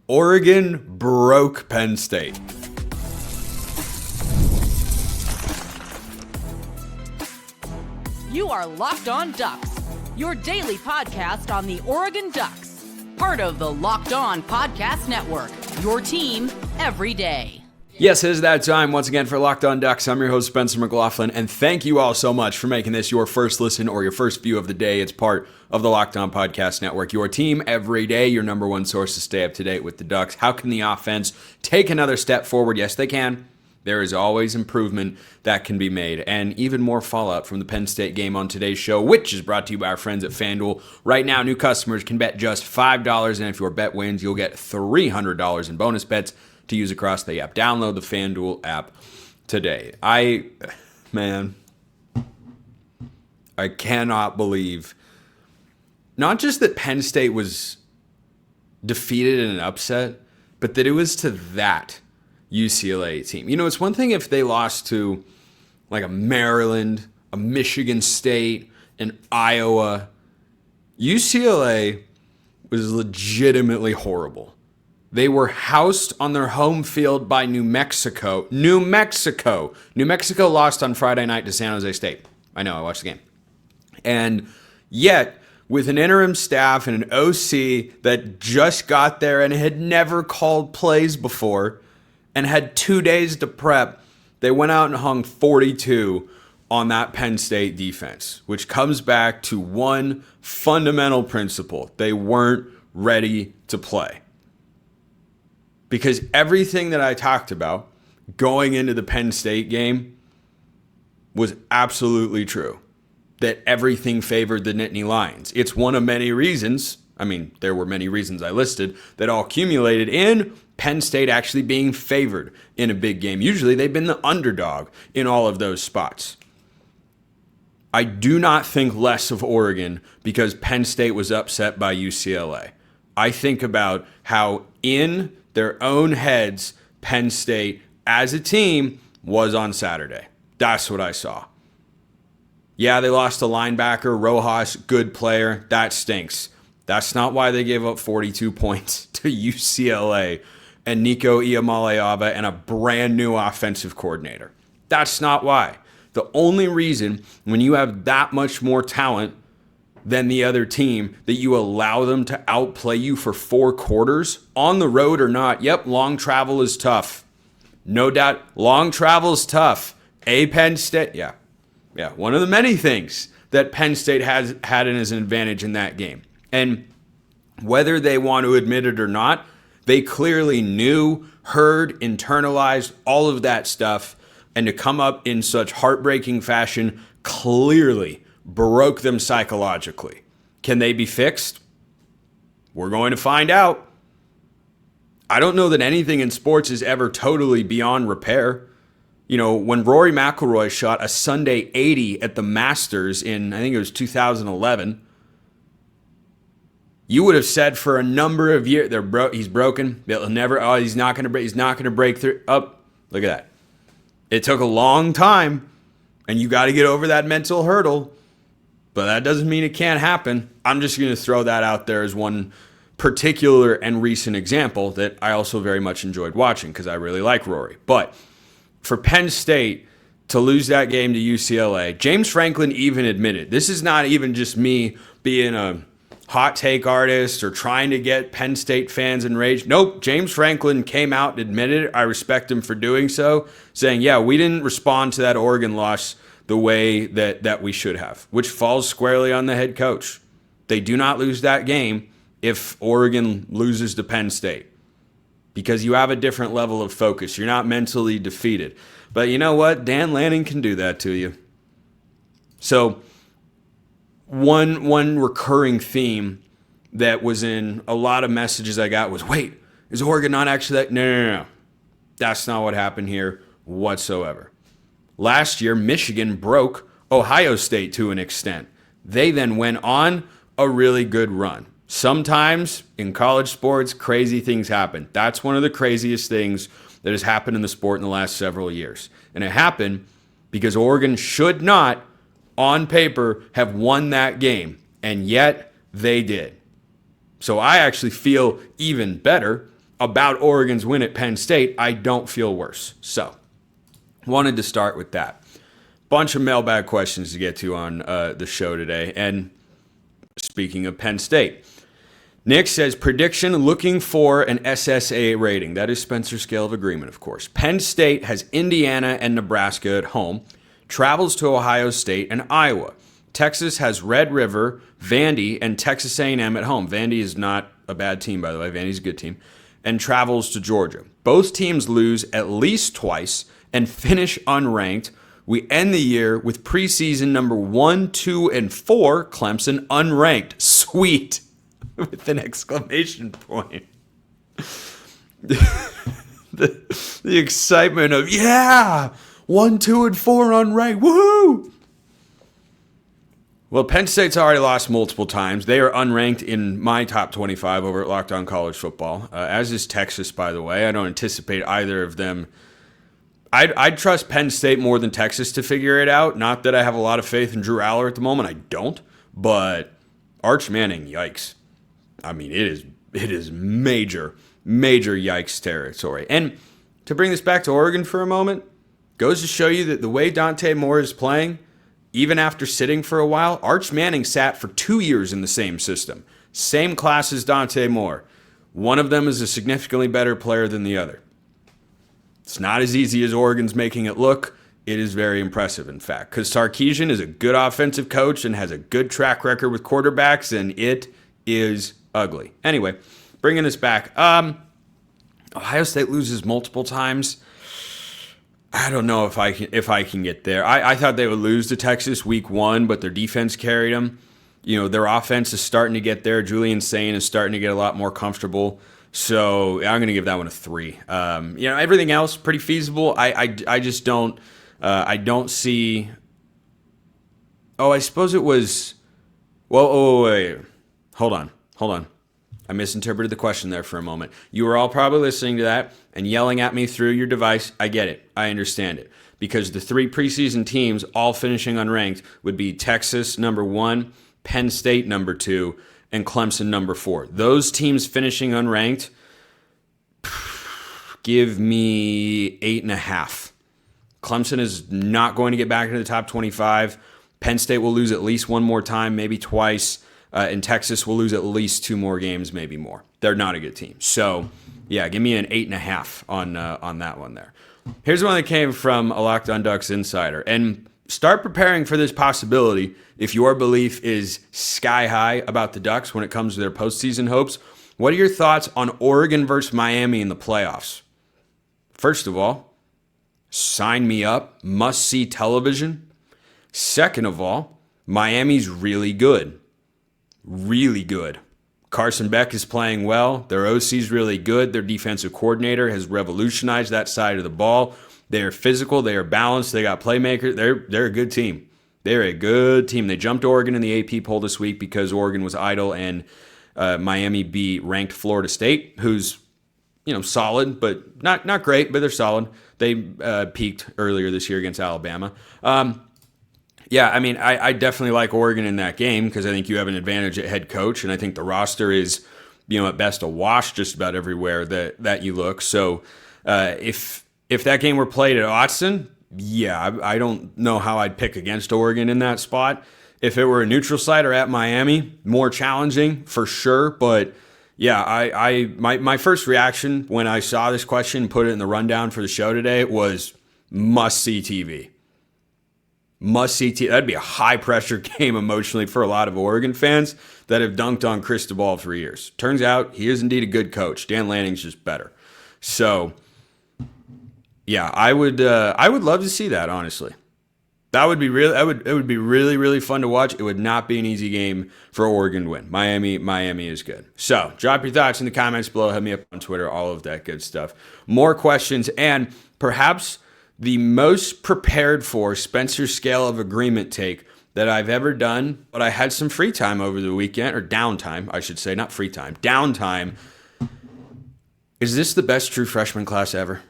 Oregon broke Penn State. You are Locked On Ducks, your daily podcast on the Oregon Ducks. Part of the Locked On Podcast Network, your team every day. Yes, it is that time once again for Locked On Ducks. I'm your host, Spencer McLaughlin, and thank you all so much for making this your first listen or your first view of the day. It's part of the Locked On Podcast Network, your team every day, your number one source to stay up to date with the Ducks. How can the offense take another step forward? Yes, they can. There is always improvement that can be made, and even more fallout from the Penn State game on today's show, which is brought to you by our friends at FanDuel. Right now, new customers can bet just $5, and if your bet wins, you'll get $300 in bonus bets to use across the app. Download the FanDuel app today. I cannot believe not just that Penn State was defeated in an upset, but that it was to that UCLA team. You know, it's one thing if they lost to like a Maryland, a Michigan State, an Iowa. UCLA was legitimately horrible. They were housed on their home field by New Mexico. New Mexico lost on Friday night to San Jose State. I know, I watched the game. And yet, with an interim staff and an OC that just got there and had never called plays before and had 2 days to prep, they went out and hung 42 on that Penn State defense, which comes back to one fundamental principle. They weren't ready to play. Because everything that I talked about going into the Penn State game was absolutely true. That everything favored the Nittany Lions. It's one of many reasons, there were many reasons I listed, that all accumulated in Penn State actually being favored in a big game. Usually they've been the underdog in all of those spots. I do not think less of Oregon because Penn State was upset by UCLA. I think about how in their own heads, Penn State as a team was on Saturday. That's what I saw. Yeah, they lost a linebacker, Rojas, good player. That stinks. That's not why they gave up 42 points to UCLA and Nico Iamaleava and a brand new offensive coordinator. That's not why. The only reason when you have that much more talent than the other team that you allow them to outplay you for 4 quarters, on the road or not. Yep, long travel is tough. No doubt, long travel is tough. Penn State, yeah, one of the many things that Penn State has had as an advantage in that game. And whether they want to admit it or not, they clearly knew, heard, internalized all of that stuff, and to come up in such heartbreaking fashion clearly broke them psychologically. Can they be fixed? We're going to find out. I don't know that anything in sports is ever totally beyond repair. You know, when Rory McIlroy shot a Sunday 80 at the Masters in, I think it was 2011, you would have said for a number of years, he's broken. He'll never. Oh, he's not going to break. He's not going to break through. Up. Look at that. It took a long time, and you got to get over that mental hurdle. But that doesn't mean it can't happen. I'm just going to throw that out there as one particular and recent example that I also very much enjoyed watching because I really like Rory. But for Penn State to lose that game to UCLA, James Franklin even admitted, this is not even just me being a hot take artist or trying to get Penn State fans enraged. Nope, James Franklin came out and admitted it. I respect him for doing so, saying, yeah, we didn't respond to that Oregon loss the way that we should have, which falls squarely on the head coach. They do not lose that game if Oregon loses to Penn State because you have a different level of focus. You're not mentally defeated. But you know what? Dan Lanning can do that to you. So one recurring theme that was in a lot of messages I got was, wait, is Oregon not actually that? No. That's not what happened here whatsoever. Last year, Michigan broke Ohio State to an extent. They then went on a really good run. Sometimes in college sports, crazy things happen. That's one of the craziest things that has happened in the sport in the last several years. And it happened because Oregon should not, on paper, have won that game. And yet, they did. So I actually feel even better about Oregon's win at Penn State, I don't feel worse. So, wanted to start with that. Bunch of mailbag questions to get to on the show today. And speaking of Penn State, Nick says, prediction looking for an SSA rating. That is Spencer's scale of agreement, of course. Penn State has Indiana and Nebraska at home, travels to Ohio State and Iowa. Texas has Red River, Vandy, and Texas A&M at home. Vandy is not a bad team, by the way. Vandy's a good team. And travels to Georgia. Both teams lose at least twice and finish unranked. We end the year with preseason number 1, 2, and 4, Clemson unranked. Sweet. With an exclamation point. the excitement of, yeah, 1, 2, and 4 unranked. Woohoo! Well, Penn State's already lost multiple times. They are unranked in my top 25 over at Locked On College Football, as is Texas, by the way. I don't anticipate either of them. I'd trust Penn State more than Texas to figure it out. Not that I have a lot of faith in Drew Aller at the moment. I don't. But Arch Manning, yikes. I mean, it is major, major yikes territory. And to bring this back to Oregon for a moment, goes to show you that the way Dante Moore is playing, even after sitting for a while, Arch Manning sat for 2 years in the same system. Same class as Dante Moore. One of them is a significantly better player than the other. It's not as easy as Oregon's making it look. It is very impressive, in fact, because Sarkisian is a good offensive coach and has a good track record with quarterbacks, and it is ugly. Anyway, bringing this back. Ohio State loses multiple times. I don't know if I can get there. I thought they would lose to Texas week 1, but their defense carried them. You know, their offense is starting to get there. Julian Sain is starting to get a lot more comfortable. So I'm going to give that one a 3. Everything else pretty feasible. I just don't. I don't see. Oh, I suppose it was. Well, wait. Hold on. I misinterpreted the question there for a moment. You were all probably listening to that and yelling at me through your device. I get it. I understand it. Because the 3 preseason teams all finishing unranked would be Texas, number 1, Penn State, number 2, and Clemson, number 4. Those teams finishing unranked, give me 8.5. Clemson is not going to get back into the top 25. Penn State will lose at least one more time, maybe twice. And Texas will lose at least 2 more games, maybe more. They're not a good team. So, yeah, give me an 8.5 on that one there. Here's one that came from a Locked On Ducks insider. And start preparing for this possibility if your belief is sky high about the Ducks when it comes to their postseason hopes. What are your thoughts on Oregon versus Miami in the playoffs? First of all, sign me up. Must-see television. Second of all, Miami's really good. Really good. Carson Beck is playing well. Their OC's really good. Their defensive coordinator has revolutionized that side of the ball. They are physical. They are balanced. They got playmakers. They're a good team. They're a good team. They jumped Oregon in the AP poll this week because Oregon was idle and Miami beat ranked Florida State, who's solid, but not great, but they're solid. They peaked earlier this year against Alabama. Yeah, I mean, I definitely like Oregon in that game because I think you have an advantage at head coach, and I think the roster is, at best a wash just about everywhere that you look. So if that game were played at Autzen, yeah, I don't know how I'd pick against Oregon in that spot. If it were a neutral site or at Miami, more challenging for sure. But yeah, my first reaction when I saw this question, put it in the rundown for the show today, was must-see TV. Must-see TV. That'd be a high-pressure game emotionally for a lot of Oregon fans that have dunked on Cristobal for years. Turns out he is indeed a good coach. Dan Lanning's just better. So, yeah, I would love to see that, honestly. That would be really. It would be really, really fun to watch. It would not be an easy game for Oregon to win. Miami is good. So, drop your thoughts in the comments below. Hit me up on Twitter. All of that good stuff. More questions and perhaps the most prepared for Spencer scale of agreement take that I've ever done, but I had some free time over the weekend, or downtime, I should say, not free time, downtime. Is this the best true freshman class ever?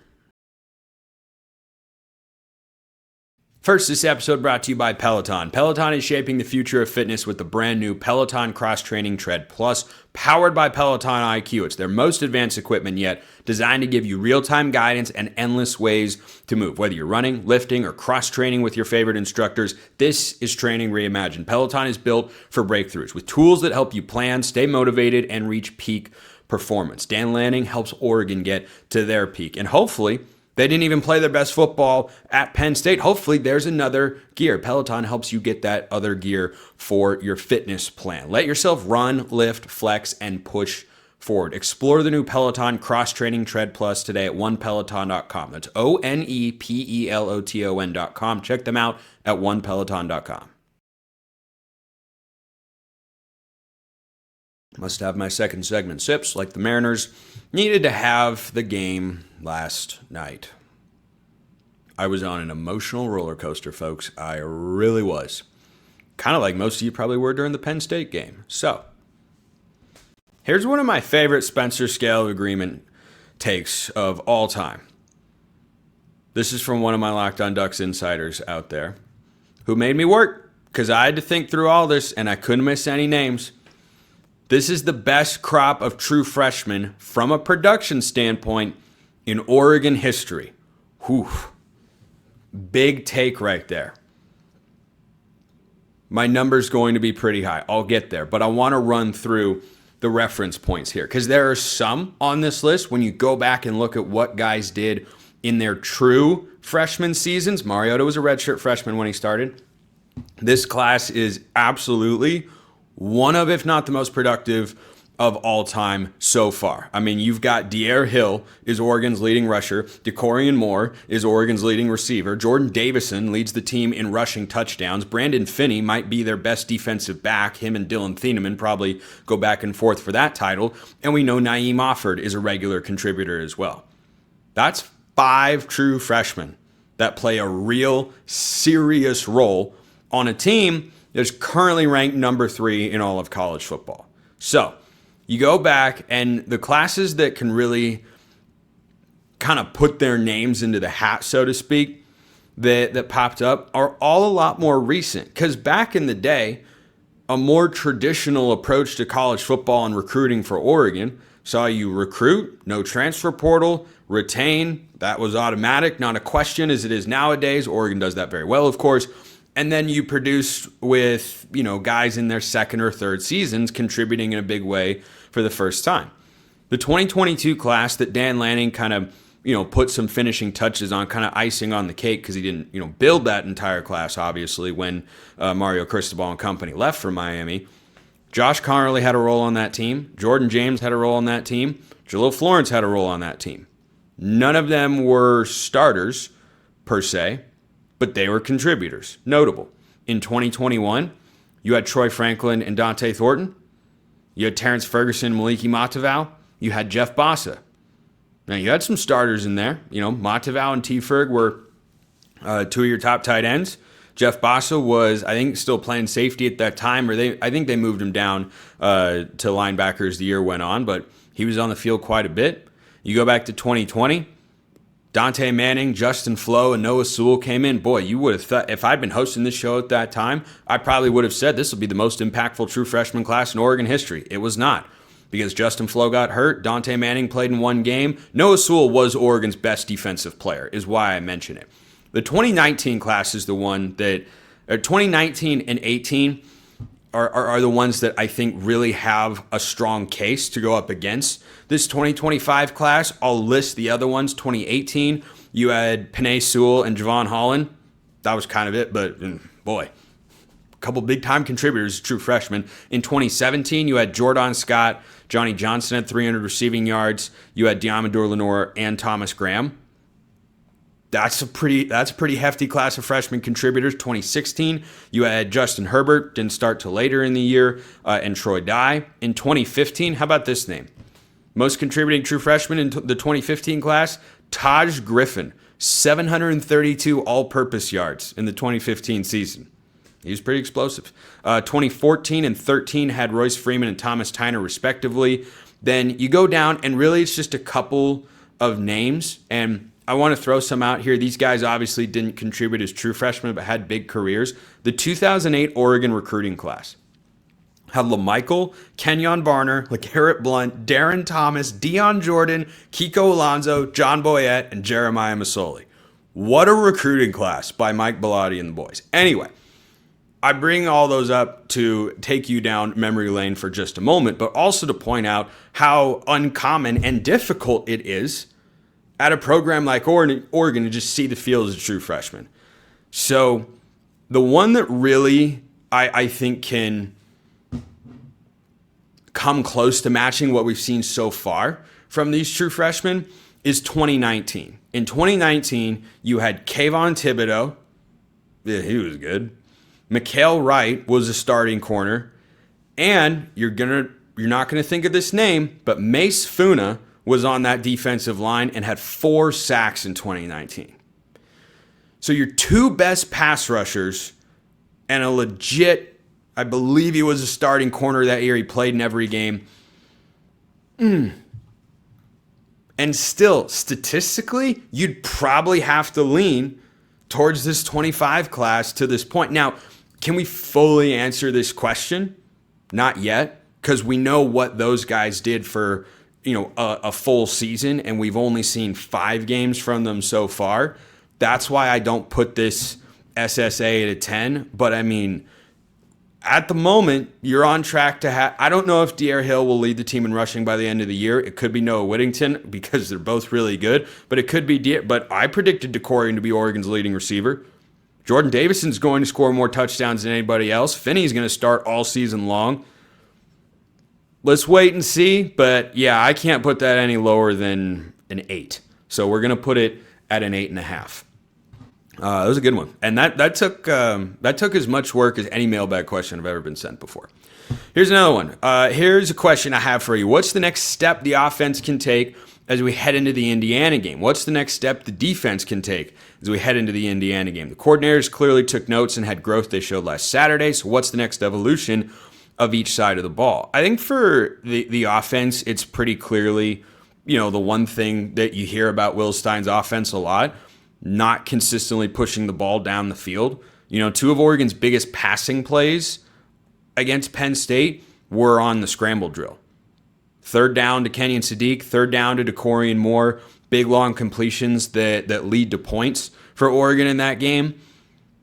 First, this episode brought to you by Peloton. Peloton is shaping the future of fitness with the brand new Peloton Cross Training Tread Plus, powered by Peloton IQ. It's their most advanced equipment yet, designed to give you real-time guidance and endless ways to move. Whether you're running, lifting, or cross-training with your favorite instructors, this is training reimagined. Peloton is built for breakthroughs with tools that help you plan, stay motivated, and reach peak performance. Dan Lanning helps Oregon get to their peak, and hopefully, they didn't even play their best football at Penn State. Hopefully, there's another gear. Peloton helps you get that other gear for your fitness plan. Let yourself run, lift, flex, and push forward. Explore the new Peloton Cross Training Tread Plus today at onepeloton.com. That's ONEPELOTON.com. Check them out at onepeloton.com. Must have my second segment sips. Like the Mariners needed to have the game last night. I was on an emotional roller coaster, folks. I really was. Kind of like most of you probably were during the Penn State game. So, here's one of my favorite Spencer Scale of Agreement takes of all time. This is from one of my Locked On Ducks insiders out there who made me work because I had to think through all this and I couldn't miss any names. This is the best crop of true freshmen from a production standpoint in Oregon history. Whew. Big take right there. My number's going to be pretty high. I'll get there, but I want to run through the reference points here because there are some on this list when you go back and look at what guys did in their true freshman seasons. Mariota was a redshirt freshman when he started. This class is absolutely one of, if not the most productive of all time so far. I mean, you've got De'Aaron Hill is Oregon's leading rusher. DeCorian Moore is Oregon's leading receiver. Jordan Davison leads the team in rushing touchdowns. Brandon Finney might be their best defensive back. Him and Dylan Thieneman probably go back and forth for that title. And we know Naeem Offord is a regular contributor as well. That's 5 true freshmen that play a real serious role on a team that's currently ranked number 3 in all of college football. So you go back and the classes that can really kind of put their names into the hat, so to speak, that popped up are all a lot more recent. Because back in the day, a more traditional approach to college football and recruiting for Oregon saw you recruit, no transfer portal, retain. That was automatic, not a question as it is nowadays. Oregon does that very well, of course. And then you produce with, guys in their second or third seasons contributing in a big way for the first time. The 2022 class that Dan Lanning kind of, put some finishing touches on, kind of icing on the cake because he didn't, build that entire class, obviously, when Mario Cristobal and company left for Miami. Josh Connerly had a role on that team. Jordan James had a role on that team. Jalil Florence had a role on that team. None of them were starters, per se, but they were contributors. Notable. In 2021, you had Troy Franklin and Dante Thornton. You had Terrence Ferguson, Maliki Matavau. You had Jeff Bassa. Now, you had some starters in there. Matavau and T. Ferg were 2 of your top tight ends. Jeff Bassa was, I think, still playing safety at that time, I think they moved him down to linebacker as the year went on, but he was on the field quite a bit. You go back to 2020, Dante Manning, Justin Flo, and Noah Sewell came in. Boy, you would have thought, if I'd been hosting this show at that time, I probably would have said this will be the most impactful true freshman class in Oregon history. It was not, because Justin Flo got hurt. Dante Manning played in 1 game. Noah Sewell was Oregon's best defensive player, is why I mention it. The 2019 class is the one that, 2019 and 18 are the ones that I think really have a strong case to go up against this 2025 class. I'll list the other ones. 2018, you had Penei Sewell and Javon Holland. That was kind of it, but boy, a couple big-time contributors, true freshmen. In 2017, you had Jordan Scott, Johnny Johnson had 300 receiving yards. You had Diamador Lenore and Thomas Graham. That's a pretty hefty class of freshman contributors. 2016, you had Justin Herbert, didn't start till later in the year, and Troy Dye. In 2015, how about this name? Most contributing true freshman in the 2015 class, Taj Griffin, 732 all-purpose yards in the 2015 season. He was pretty explosive. 2014 and 13 had Royce Freeman and Thomas Tyner respectively. Then you go down, and really it's just a couple of names, and I want to throw some out here. These guys obviously didn't contribute as true freshmen, but had big careers. The 2008 Oregon recruiting class had LaMichael, Kenyon Barner, LeGarrette Blunt, Darren Thomas, Deion Jordan, Kiko Alonso, John Boyette, and Jeremiah Masoli. What a recruiting class by Mike Bellotti and the boys. Anyway, I bring all those up to take you down memory lane for just a moment, but also to point out how uncommon and difficult it is at a program like Oregon to just see the field as a true freshman. So the one that really I think can come close to matching what we've seen so far from these true freshmen is 2019. In 2019, you had Kayvon Thibodeau. Yeah, he was good. Mikhail Wright was a starting corner. And you're not gonna think of this name, but Mace Funa was on that defensive line and had 4 sacks in 2019. So your two best pass rushers and a legit, I believe he was a starting corner that year. He played in every game. And still, statistically, you'd probably have to lean towards this 25 class to this point. Now, can we fully answer this question? Not yet, because we know what those guys did for a full season, and we've only seen 5 games from them so far. That's why I don't put this SSA at a 10. But I mean, at the moment, you're on track to have. I don't know if De'Aaron Hill will lead the team in rushing by the end of the year. It could be Noah Whittington because they're both really good, but it could be But I predicted DeCorian to be Oregon's leading receiver. Jordan Davison's going to score more touchdowns than anybody else. Finney's going to start all season long. Let's wait and see. But yeah, I can't put that any lower than an 8. So we're going to put it at an 8.5. That was a good one. And that took as much work as any mailbag question I've ever been sent before. Here's another one. Here's a question I have for you. What's the next step the offense can take as we head into the Indiana game? What's the next step the defense can take as we head into the Indiana game? The coordinators clearly took notes and had growth they showed last Saturday. So what's the next evolution of each side of the ball? I think for the offense, it's pretty clearly, the one thing that you hear about Will Stein's offense a lot, not consistently pushing the ball down the field. 2 of Oregon's biggest passing plays against Penn State were on the scramble drill. 3rd down to Kenyon Sadiq, 3rd down to DeCorian Moore, big long completions that lead to points for Oregon in that game.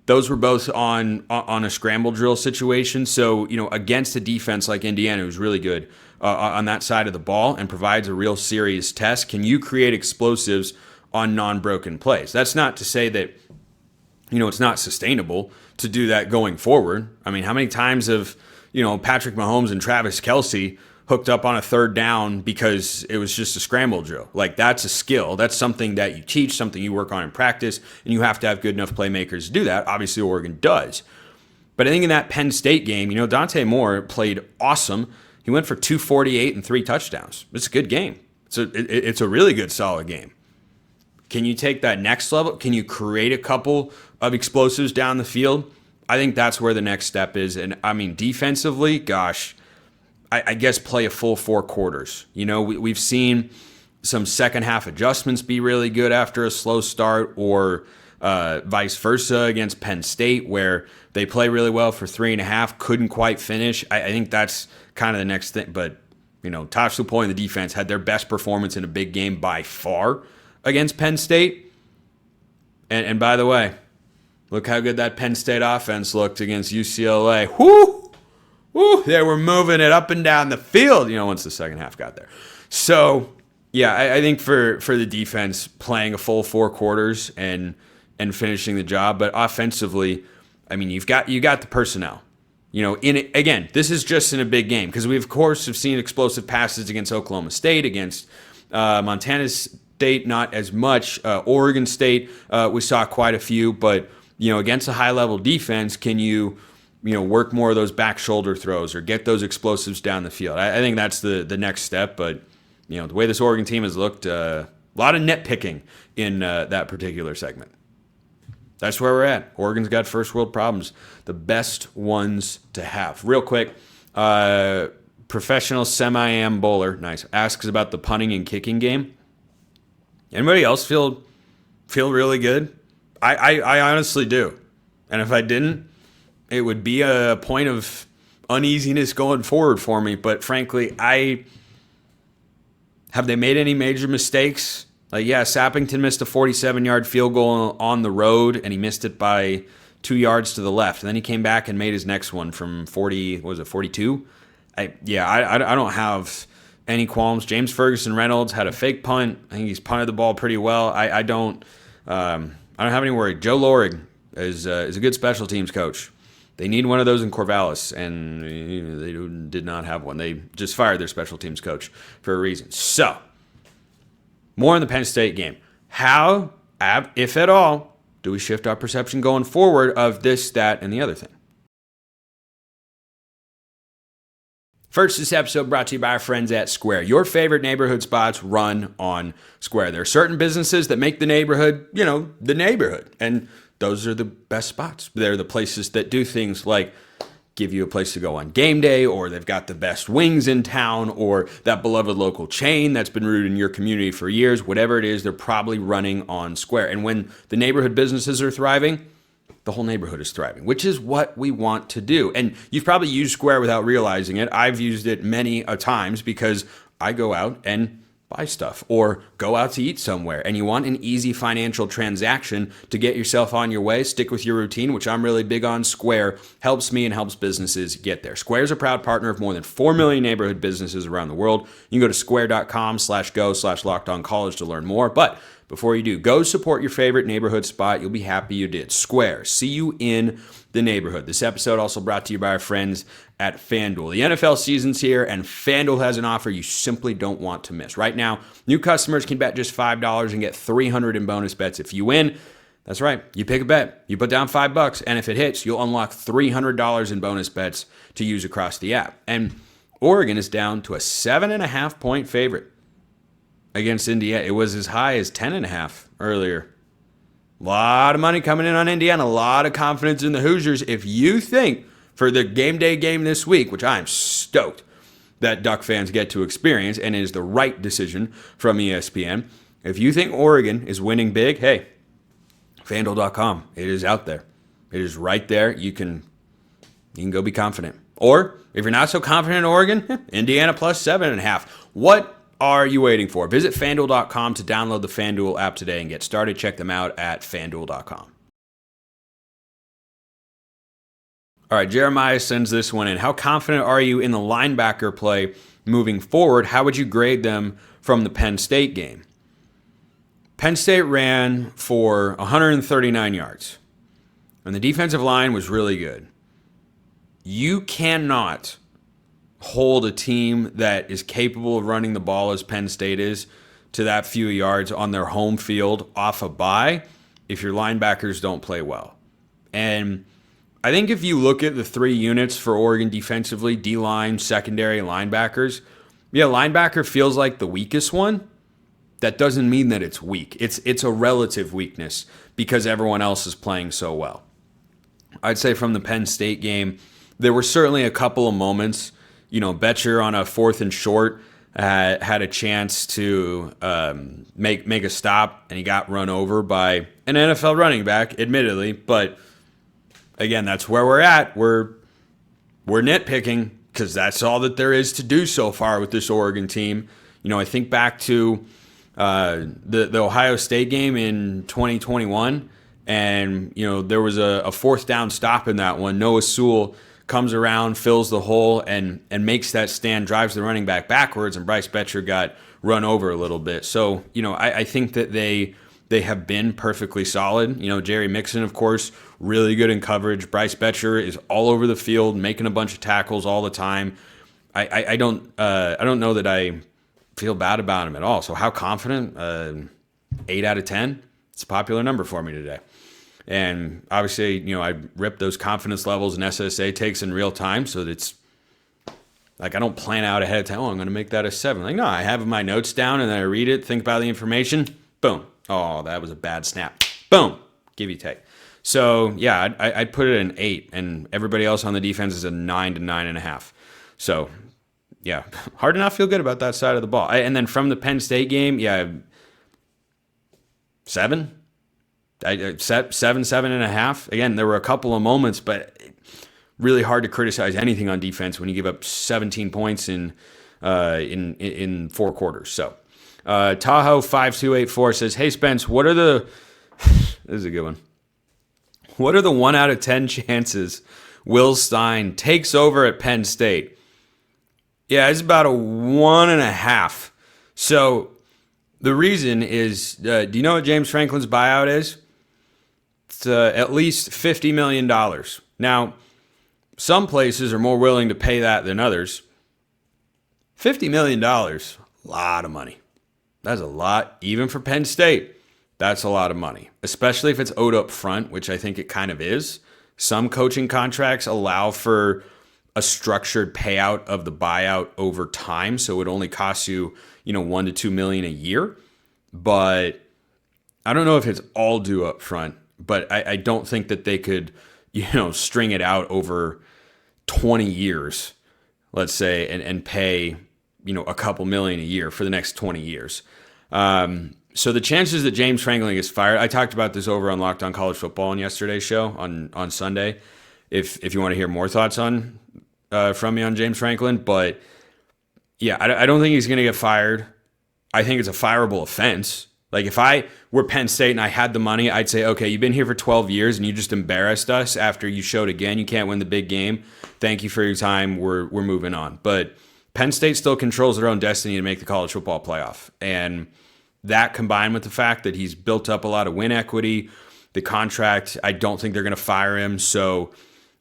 Those were both on a scramble drill situation. So, against a defense like Indiana, who's really good on that side of the ball and provides a real serious test, can you create explosives on non-broken plays? That's not to say that, it's not sustainable to do that going forward. I mean, how many times have, Patrick Mahomes and Travis Kelce hooked up on a 3rd down because it was just a scramble drill? Like, that's a skill. That's something that you teach, something you work on in practice, and you have to have good enough playmakers to do that. Obviously, Oregon does. But I think in that Penn State game, Dante Moore played awesome. He went for 248 and 3 touchdowns. It's a good game. It's a really good, solid game. Can you take that next level? Can you create a couple of explosives down the field? I think that's where the next step is. And I mean, defensively, gosh, I guess play a full 4 quarters. We've seen some second half adjustments be really good after a slow start, or vice versa against Penn State, where they play really well for 3.5, couldn't quite finish. I think that's kind of the next thing. But, Tosh Lupoi and the defense had their best performance in a big game by far against Penn State. And by the way, look how good that Penn State offense looked against UCLA. Whoo! Woo! They were moving it up and down the field, once the second half got there. So, yeah, I think for the defense, playing a full 4 quarters and finishing the job. But offensively, I mean, you got the personnel. Again, this is just in a big game, because we, of course, have seen explosive passes against Oklahoma State, against Montana State, not as much. Oregon State, we saw quite a few. But, against a high-level defense, can you work more of those back shoulder throws or get those explosives down the field? I think that's the next step. But, the way this Oregon team has looked, a lot of nitpicking in that particular segment. That's where we're at. Oregon's got first world problems, the best ones to have. Real quick, professional semi-am bowler, nice, asks about the punting and kicking game. Anybody else feel feel really good. I honestly do. And if I didn't, it would be a point of uneasiness going forward for me. But frankly, have they made any major mistakes? Like, yeah, Sappington missed a 47-yard field goal on the road, and he missed it by 2 yards to the left. And then he came back and made his next one from 42? I don't have any qualms. James Ferguson Reynolds had a fake punt. I think he's punted the ball pretty well. I don't have any worry. Joe Lorig is a good special teams coach. They need one of those in Corvallis, and they did not have one. They just fired their special teams coach for a reason. So, more on the Penn State game. How, if at all, do we shift our perception going forward of this, that, and the other thing? First, this episode brought to you by our friends at Square. Your favorite neighborhood spots run on Square. There are certain businesses that make the neighborhood, the neighborhood. And those are the best spots. They're the places that do things like give you a place to go on game day, or they've got the best wings in town, or that beloved local chain that's been rooted in your community for years. Whatever it is, they're probably running on Square. And when the neighborhood businesses are thriving, the whole neighborhood is thriving, which is what we want to do. And you've probably used Square without realizing it. I've used it many a times because I go out and buy stuff or go out to eat somewhere, and you want an easy financial transaction to get yourself on your way, stick with your routine, which I'm really big on. Square helps me and helps businesses get there. Square is a proud partner of more than 4 million neighborhood businesses around the world. You can go to square.com/go/lockedoncollege to learn more. But before you do, go support your favorite neighborhood spot. You'll be happy you did. Square, see you in the neighborhood. This episode also brought to you by our friends at FanDuel. The NFL season's here, and FanDuel has an offer you simply don't want to miss. Right now, new customers can bet just $5 and get $300 in bonus bets if you win. That's right. You pick a bet. You put down $5, and if it hits, you'll unlock $300 in bonus bets to use across the app. And Oregon is down to a 7.5-point favorite against Indiana. It was as high as 10.5 earlier. A lot of money coming in on Indiana. A lot of confidence in the Hoosiers. If you think for the game day game this week, which I'm stoked that Duck fans get to experience and is the right decision from ESPN, if you think Oregon is winning big, hey, FanDuel.com. It is out there. It is right there. You can go be confident. Or if you're not so confident in Oregon, Indiana plus 7.5. What are you waiting for? Visit FanDuel.com to download the FanDuel app today and get started. Check them out at FanDuel.com. All right, Jeremiah sends this one in. How confident are you in the linebacker play moving forward? How would you grade them from the Penn State game? Penn State ran for 139 yards, and the defensive line was really good. You cannot hold a team that is capable of running the ball as Penn State is to that few yards on their home field off a bye if your linebackers don't play well. And I think if you look at the 3 units for Oregon defensively, D-line, secondary, linebackers, linebacker feels like the weakest one. That doesn't mean that it's weak. It's a relative weakness because everyone else is playing so well. I'd say from the Penn State game, there were certainly a couple of moments. Betcher on a 4th and short had a chance to make a stop, and he got run over by an NFL running back, admittedly. But again, that's where we're at. We're nitpicking because that's all that there is to do so far with this Oregon team. I think back to the Ohio State game in 2021, and there was a 4th down stop in that one. Noah Sewell comes around, fills the hole, and makes that stand, drives the running back backwards, and Bryce Betcher got run over a little bit. So, I think that they have been perfectly solid. Jerry Mixon, of course, really good in coverage. Bryce Betcher is all over the field, making a bunch of tackles all the time. I don't know that I feel bad about him at all. So how confident? 8 out of 10. It's a popular number for me today. And obviously, I rip those confidence levels and SSA takes in real time, so that it's like I don't plan out ahead of time. I'm going to make that a 7. No, I have my notes down and then I read it, think about the information. Boom. Oh, that was a bad snap. Boom. Give you take. So yeah, I'd put it an 8, and everybody else on the defense is a 9 to 9.5. So yeah, hard to not feel good about that side of the ball. And then from the Penn State game, 7. I set 7.5. Again, there were a couple of moments, but really hard to criticize anything on defense when you give up 17 points in 4 quarters. So Tahoe 5284 says, "Hey Spence, what are the this is a good one. What are the 1 out of 10 chances Will Stein takes over at Penn State?" Yeah, it's about a 1.5. So the reason is, do you know what James Franklin's buyout is? It's at least $50 million. Now, some places are more willing to pay that than others. $50 million, a lot of money. That's a lot, even for Penn State. That's a lot of money, especially if it's owed up front, which I think it kind of is. Some coaching contracts allow for a structured payout of the buyout over time, so it only costs you, $1 to $2 million a year. But I don't know if it's all due up front, but I don't think that they could, string it out over 20 years, let's say, and pay, a couple million a year for the next 20 years. So the chances that James Franklin gets fired, I talked about this over on Locked On College Football on yesterday's show on Sunday. If you want to hear more thoughts from me on James Franklin, but yeah, I don't think he's going to get fired. I think it's a fireable offense. Like if I were Penn State and I had the money, I'd say, okay, you've been here for 12 years and you just embarrassed us after you showed again you can't win the big game. Thank you for your time. We're moving on. But Penn State still controls their own destiny to make the college football playoff. And that combined with the fact that he's built up a lot of win equity, the contract, I don't think they're going to fire him. So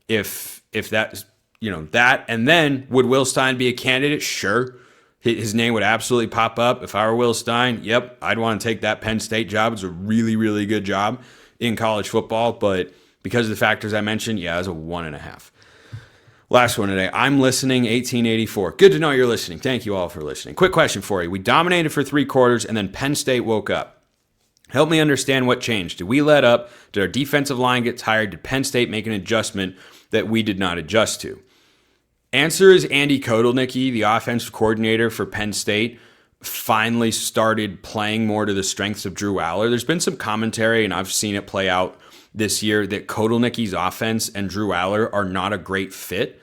if that's, that, and then would Will Stein be a candidate? Sure. His name would absolutely pop up. If I were Will Stein, yep, I'd want to take that Penn State job. It's a really, really good job in college football. But because of the factors I mentioned, yeah, it's a 1.5. Last one today. I'm listening, 1884. Good to know you're listening. Thank you all for listening. Quick question for you. We dominated for 3 quarters, and then Penn State woke up. Help me understand what changed. Did we let up? Did our defensive line get tired? Did Penn State make an adjustment that we did not adjust to? Answer is Andy Kotelnicki, the offensive coordinator for Penn State, finally started playing more to the strengths of Drew Aller. There's been some commentary, and I've seen it play out this year, that Kotelnicki's offense and Drew Aller are not a great fit.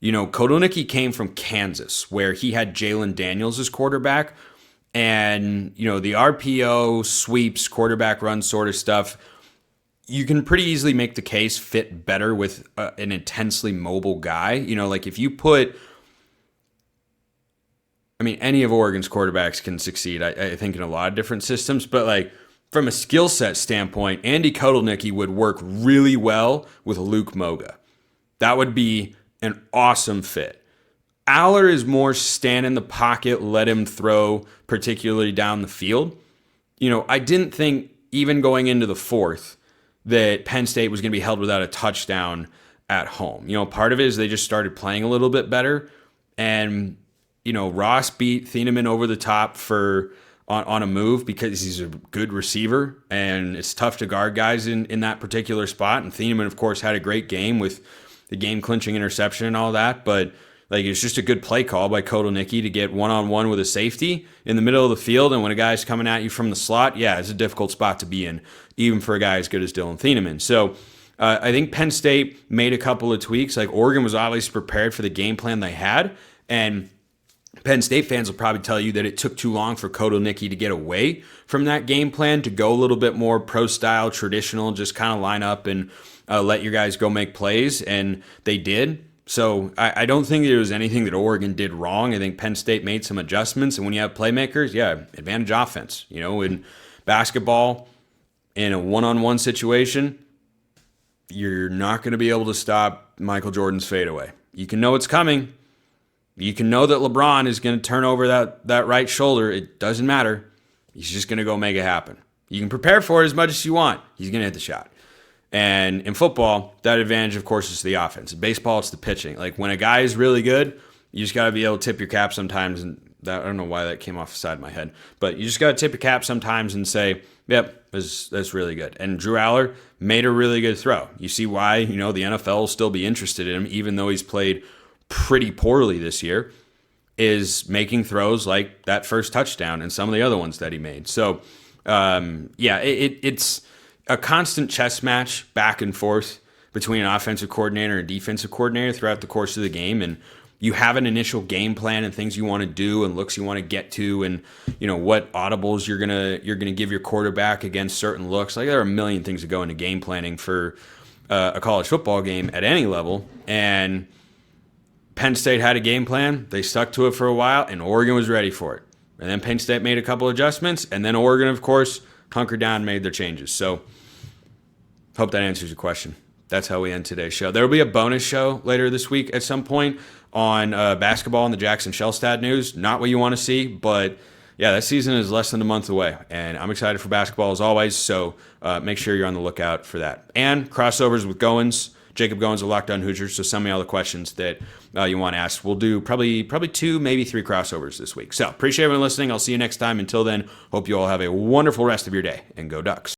Kotelnicki came from Kansas, where he had Jalen Daniels as quarterback, and, the RPO, sweeps, quarterback run sort of stuff, you can pretty easily make the case fit better with an intensely mobile guy. Like if you put, any of Oregon's quarterbacks can succeed, I think, in a lot of different systems, but like from a skill set standpoint, Andy Kotelnicki would work really well with Luke Moga. That would be an awesome fit. Aller is more stand in the pocket, let him throw, particularly down the field. I didn't think, even going into the 4th, that Penn State was going to be held without a touchdown at home. Part of it is they just started playing a little bit better. And, Ross beat Thieneman over the top on a move because he's a good receiver. And it's tough to guard guys in that particular spot. And Thieneman, of course, had a great game with the game-clinching interception and all that. But it's just a good play call by Kotelnicki to get one-on-one with a safety in the middle of the field. And when a guy's coming at you from the slot, yeah, it's a difficult spot to be in, even for a guy as good as Dylan Thieneman. So I think Penn State made a couple of tweaks. Like Oregon was obviously prepared for the game plan they had. And Penn State fans will probably tell you that it took too long for Kotelnicki to get away from that game plan to go a little bit more pro-style, traditional, just kind of line up and let your guys go make plays. And they did. So I don't think there was anything that Oregon did wrong. I think Penn State made some adjustments. And when you have playmakers, yeah, advantage offense. In basketball, in a one-on-one situation, you're not going to be able to stop Michael Jordan's fadeaway. You can know it's coming. You can know that LeBron is going to turn over that right shoulder. It doesn't matter. He's just going to go make it happen. You can prepare for it as much as you want. He's going to hit the shot. And in football, that advantage, of course, is the offense. In baseball, it's the pitching. Like when a guy is really good, you just got to be able to tip your cap sometimes. And I don't know why that came off the side of my head, but you just got to tip your cap sometimes and say, yep, that's really good. And Drew Aller made a really good throw. You see why, the NFL will still be interested in him, even though he's played pretty poorly this year, is making throws like that first touchdown and some of the other ones that he made. So, it's a constant chess match back and forth between an offensive coordinator and defensive coordinator throughout the course of the game. And you have an initial game plan and things you want to do and looks you want to get to, and what audibles you're gonna give your quarterback against certain looks. Like, there are a million things that go into game planning for a college football game at any level. And Penn State had a game plan. They stuck to it for a while, and Oregon was ready for it. And then Penn State made a couple adjustments, and then Oregon, of course, hunkered down and made their changes. So hope that answers your question. That's how we end today's show. There will be a bonus show later this week at some point on basketball and the Jackson Shellstad news. Not what you want to see, but yeah, that season is less than a month away, and I'm excited for basketball as always, so make sure you're on the lookout for that. And crossovers with Goins, Jacob Goins of Locked On Hoosiers, so send me all the questions that you want to ask. We'll do probably 2, maybe 3 crossovers this week. So appreciate everyone listening. I'll see you next time. Until then, hope you all have a wonderful rest of your day, and go Ducks.